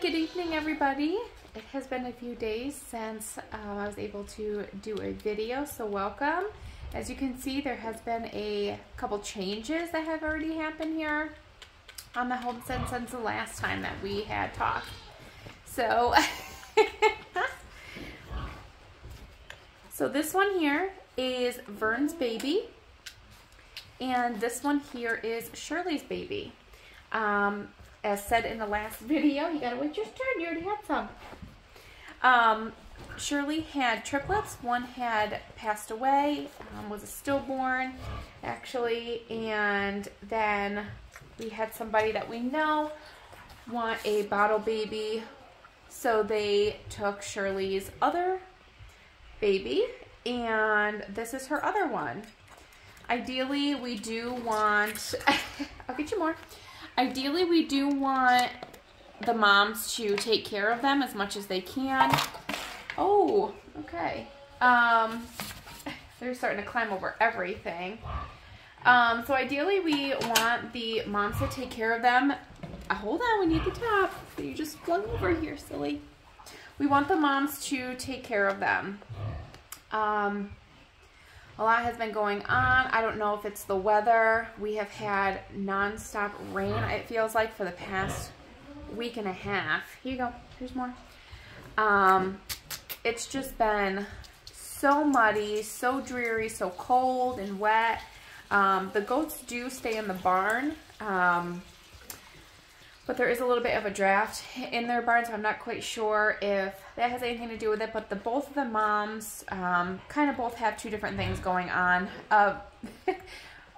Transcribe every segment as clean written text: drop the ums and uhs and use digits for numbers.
Good evening, everybody. It has been a few days since I was able to do a video, so welcome. As you can see, there has been a couple changes that have already happened here on the homestead since the last time that we had talked. So, so this one here is Vern's baby, and this one here is Shirley's baby. As said in the last video, you gotta wait your turn, you already had some. Shirley had triplets. One had passed away, was a stillborn, actually, and then we had somebody that we know want a bottle baby, so they took Shirley's other baby, and this is her other one. Ideally, we do want, I'll get you more. Ideally, we do want the moms to take care of them as much as they can. Oh, okay. They're starting to climb over everything. So ideally, we want the moms to take care of them. Hold on, we need the top. You just flung over here, silly. We want the moms to take care of them. A lot has been going on. I don't know if it's the weather. We have had non-stop rain, it feels like, for the past week and a half. Here you go. Here's more. It's just been so muddy, so dreary, so cold and wet. The goats do stay in the barn, but there is a little bit of a draft in their barn, so I'm not quite sure if that has anything to do with it. But both of the moms kind of both have two different things going on.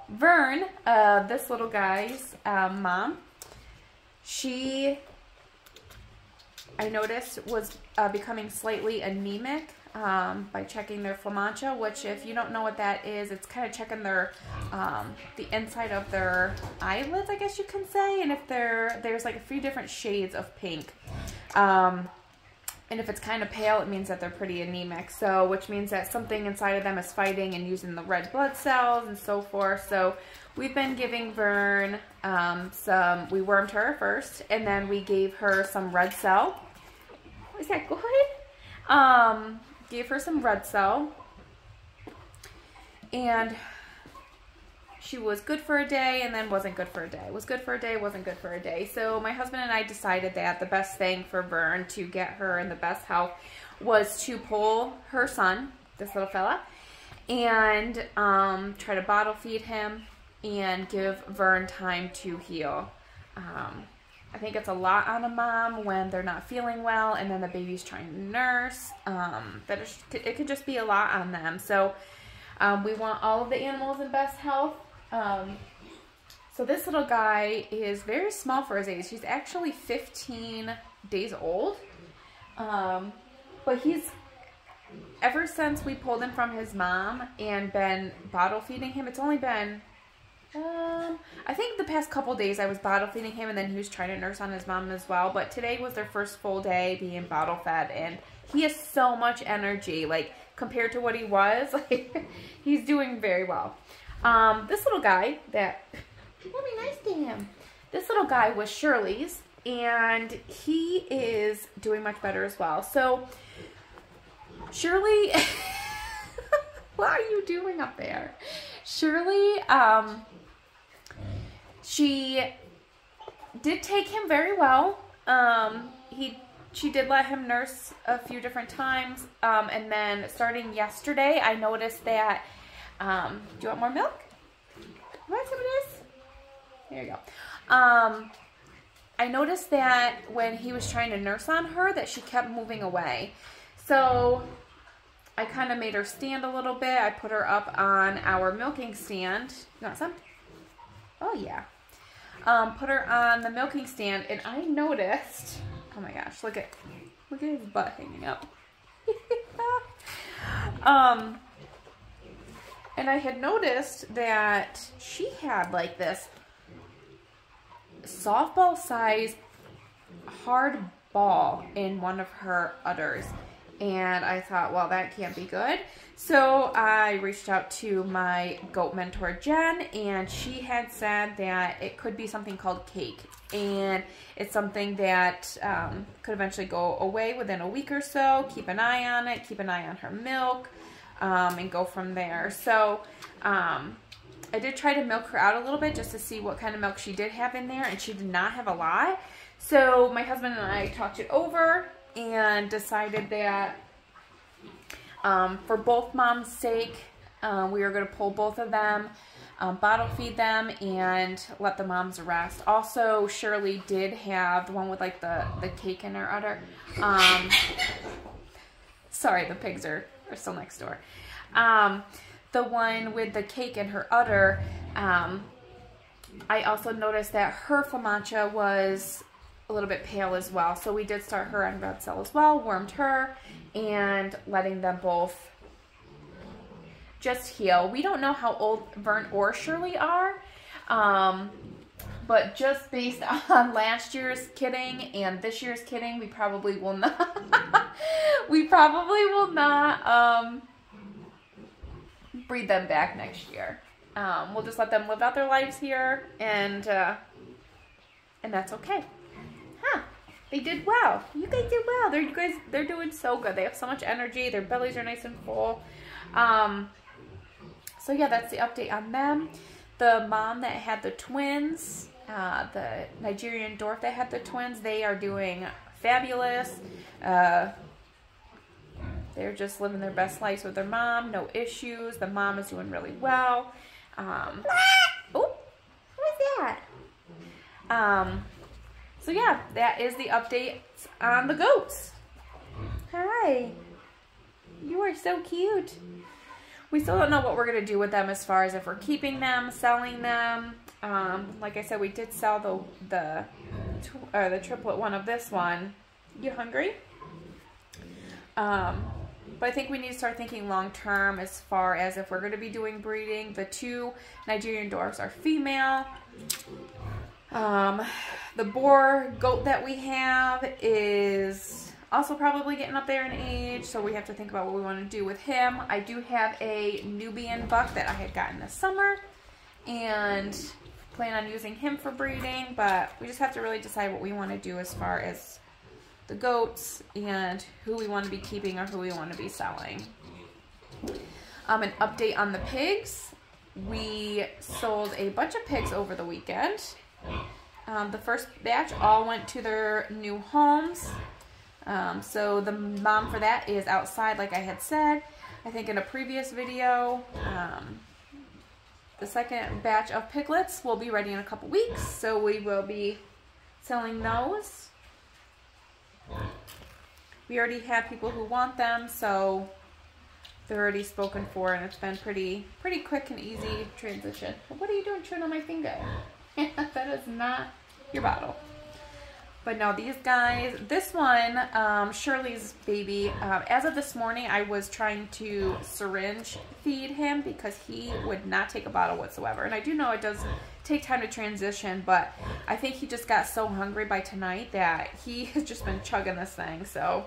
Vern, this little guy's mom, she, I noticed, was becoming slightly anemic by checking their flamancha, which, if you don't know what that is, it's kind of checking their the inside of their eyelids, I guess you can say, and if there's like a few different shades of pink, and if it's kind of pale, it means that they're pretty anemic, so which means that something inside of them is fighting and using the red blood cells and so forth. So we've been giving Vern we wormed her first, and then we gave her some red cell. Is that good? Gave her some red cell, and she was good for a day and then wasn't good for a day. Was good for a day, wasn't good for a day. So my husband and I decided that the best thing for Vern to get her in the best health was to pull her son, this little fella, and try to bottle feed him and give Vern time to heal. I think it's a lot on a mom when they're not feeling well and then the baby's trying to nurse. It could just be a lot on them. So we want all of the animals in best health. So this little guy is very small for his age. He's actually 15 days old. But he's, ever since we pulled him from his mom and been bottle feeding him, it's only been, I think the past couple days I was bottle feeding him, and then he was trying to nurse on his mom as well. But today was their first full day being bottle fed, and he has so much energy, like, compared to what he was. Like, he's doing very well. This little guy that, let me nice to him. This little guy was Shirley's, and he is doing much better as well. So, Shirley, what are you doing up there? Shirley, she did take him very well. She did let him nurse a few different times, and then starting yesterday, I noticed that, do you want more milk? You want some of this? There you go. I noticed that when he was trying to nurse on her, that she kept moving away. So I kind of made her stand a little bit. I put her up on our milking stand. You want some? Oh, yeah. Put her on the milking stand, and I noticed, oh my gosh, look at his butt hanging up. And I had noticed that she had like this softball size hard ball in one of her udders, And I thought, well, that can't be good. So I reached out to my goat mentor, Jen, and she had said that it could be something called cake. And it's something that could eventually go away within a week or so. Keep an eye on it. Keep an eye on her milk, and go from there. So I did try to milk her out a little bit just to see what kind of milk she did have in there, and she did not have a lot. So my husband and I talked it over and decided that for both moms' sake, we were going to pull both of them, bottle feed them, and let the moms rest. Also, Shirley did have the one with like the cake in her udder. Sorry, the pigs are still next door. The one with the cake in her udder, I also noticed that her Flamancha was a little bit pale as well. So we did start her on Red Cell as well, warmed her, and letting them both just heal. We don't know how old Vern or Shirley are, but just based on last year's kidding and this year's kidding, we probably will not, breed them back next year. We'll just let them live out their lives here, and that's okay. Huh. They did well. You guys did well. They're doing so good. They have so much energy. Their bellies are nice and full. So yeah, that's the update on them. The mom that had the twins, the Nigerian dwarf that had the twins, they are doing fabulous. They're just living their best lives with their mom. No issues. The mom is doing really well. Oh, who's that? So yeah, that is the update on the goats. Hi. You are so cute. We still don't know what we're going to do with them as far as if we're keeping them, selling them. Like I said, we did sell the triplet one of this one. You hungry? But I think we need to start thinking long term as far as if we're going to be doing breeding. The two Nigerian dwarfs are female. The boar goat that we have is also probably getting up there in age, so we have to think about what we want to do with him. I do have a Nubian buck that I had gotten this summer and plan on using him for breeding, but we just have to really decide what we want to do as far as the goats and who we want to be keeping or who we want to be selling. An update on the pigs. We sold a bunch of pigs over the weekend. The first batch all went to their new homes. So the mom for that is outside, like I had said, I think in a previous video. The second batch of piglets will be ready in a couple weeks, so we will be selling those. We already have people who want them, so they're already spoken for, and it's been pretty quick and easy transition. What are you doing chewing on my finger? That is not your bottle. But no, these guys, this one, Shirley's baby, as of this morning, I was trying to syringe feed him because he would not take a bottle whatsoever. And I do know it does take time to transition, but I think he just got so hungry by tonight that he has just been chugging this thing. So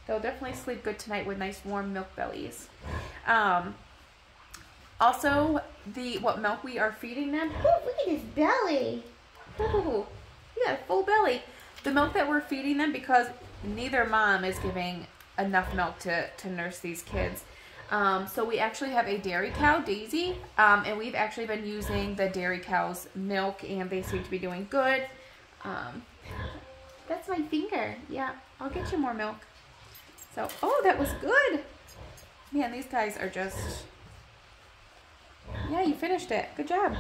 they'll definitely sleep good tonight with nice warm milk bellies. Also, what milk we are feeding them. Ooh, look at his belly. Ooh, he got a full belly. The milk that we're feeding them, because neither mom is giving enough milk to nurse these kids. So we actually have a dairy cow, Daisy, and we've actually been using the dairy cow's milk, and they seem to be doing good. That's my finger. Yeah, I'll get you more milk. So, oh, that was good. Man, these guys are just... Yeah, you finished it. Good job.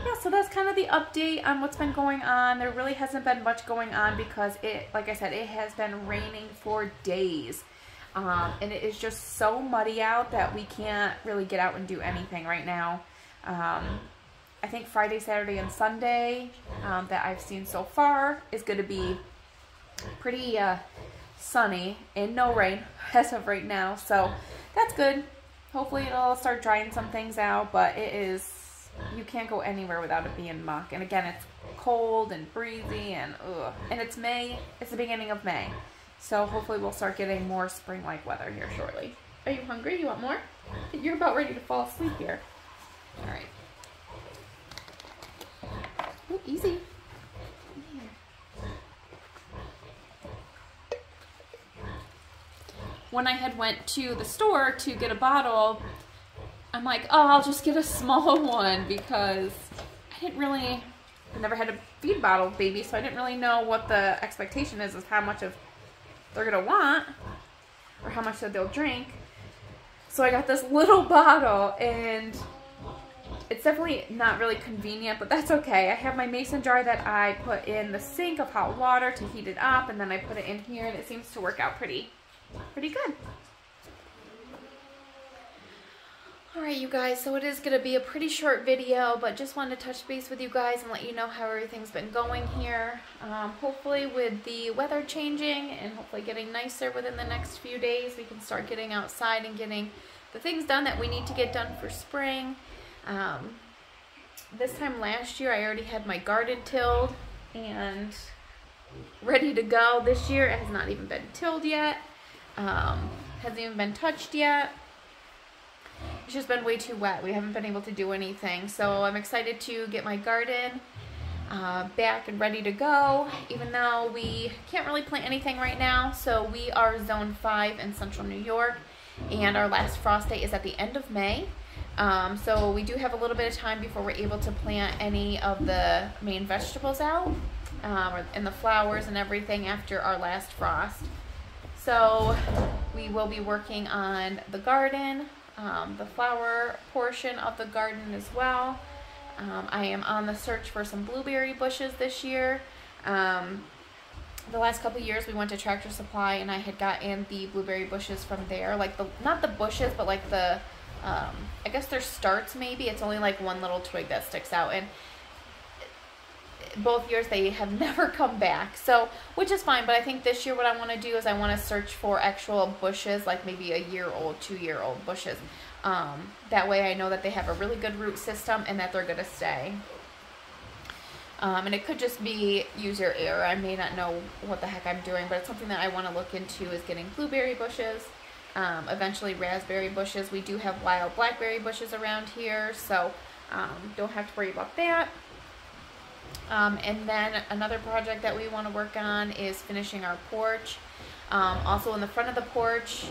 Yeah, so that's kind of the update on what's been going on. There really hasn't been much going on because like I said, it has been raining for days. And it is just so muddy out that we can't really get out and do anything right now. I think Friday, Saturday, and Sunday that I've seen so far is going to be pretty sunny and no rain as of right now. So that's good. Hopefully it'll start drying some things out, but it is... You can't go anywhere without it being muck. And again, it's cold and breezy and ugh. And it's May. It's the beginning of May. So hopefully we'll start getting more spring-like weather here shortly. Are you hungry? You want more? You're about ready to fall asleep here. All right. Oh, easy. When I had went to the store to get a bottle, I'm like, oh, I'll just get a small one because I never had a feed bottle baby, so I didn't really know what the expectation is of how much of they're gonna want or how much that they'll drink. So I got this little bottle, and it's definitely not really convenient, but that's okay. I have my mason jar that I put in the sink of hot water to heat it up, and then I put it in here, and it seems to work out pretty good. Alright, you guys, so it is going to be a pretty short video, but just wanted to touch base with you guys and let you know how everything's been going here. Hopefully with the weather changing and hopefully getting nicer within the next few days, we can start getting outside and getting the things done that we need to get done for spring. This time last year, I already had my garden tilled and ready to go. This year, it has not even been tilled yet. Hasn't even been touched yet. It's just been way too wet. We haven't been able to do anything. So I'm excited to get my garden back and ready to go, even though we can't really plant anything right now. So we are zone 5 in central New York, and our last frost date is at the end of May. So we do have a little bit of time before we're able to plant any of the main vegetables out, and the flowers and everything after our last frost. So we will be working on the garden, the flower portion of the garden as well. I am on the search for some blueberry bushes this year. The last couple years we went to Tractor Supply, and I had gotten the blueberry bushes from there, like not the bushes, but like the I guess they're starts maybe. It's only like one little twig that sticks out, and both years they have never come back, so which is fine. But I think this year what I want to do is I want to search for actual bushes, like maybe 1-year-old, 2-year-old bushes. That way I know that they have a really good root system and that they're going to stay. And it could just be user error. I may not know what the heck I'm doing, but it's something that I want to look into, is getting blueberry bushes, eventually raspberry bushes. We do have wild blackberry bushes around here, so don't have to worry about that. And then another project that we want to work on is finishing our porch. Also in the front of the porch,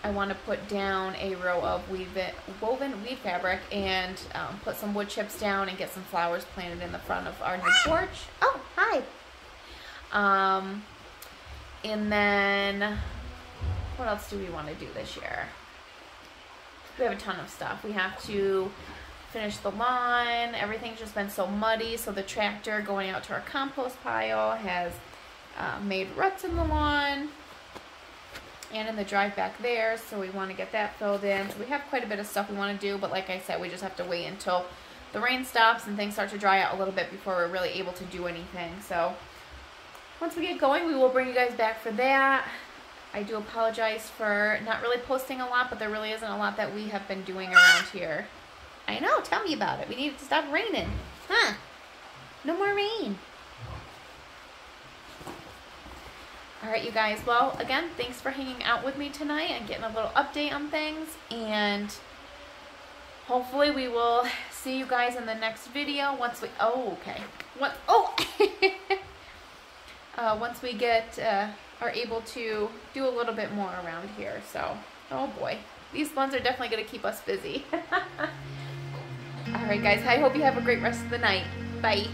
I want to put down a row of woven weed fabric and put some wood chips down and get some flowers planted in the front of our new porch. Oh, hi! And then what else do we want to do this year? We have a ton of stuff. We have to finish the lawn. Everything's just been so muddy, so the tractor going out to our compost pile has made ruts in the lawn and in the drive back there, so we want to get that filled in. So we have quite a bit of stuff we want to do, but like I said, we just have to wait until the rain stops and things start to dry out a little bit before we're really able to do anything. So once we get going, we will bring you guys back for that. I do apologize for not really posting a lot, but there really isn't a lot that we have been doing around here. I know, tell me about it. We need it to stop raining. Huh? No more rain. Alright, you guys. Well, again, thanks for hanging out with me tonight and getting a little update on things. And hopefully we will see you guys in the next video once we... Oh, okay. Once we are able to do a little bit more around here. So, oh boy. These ones are definitely going to keep us busy. Alright guys, I hope you have a great rest of the night. Bye.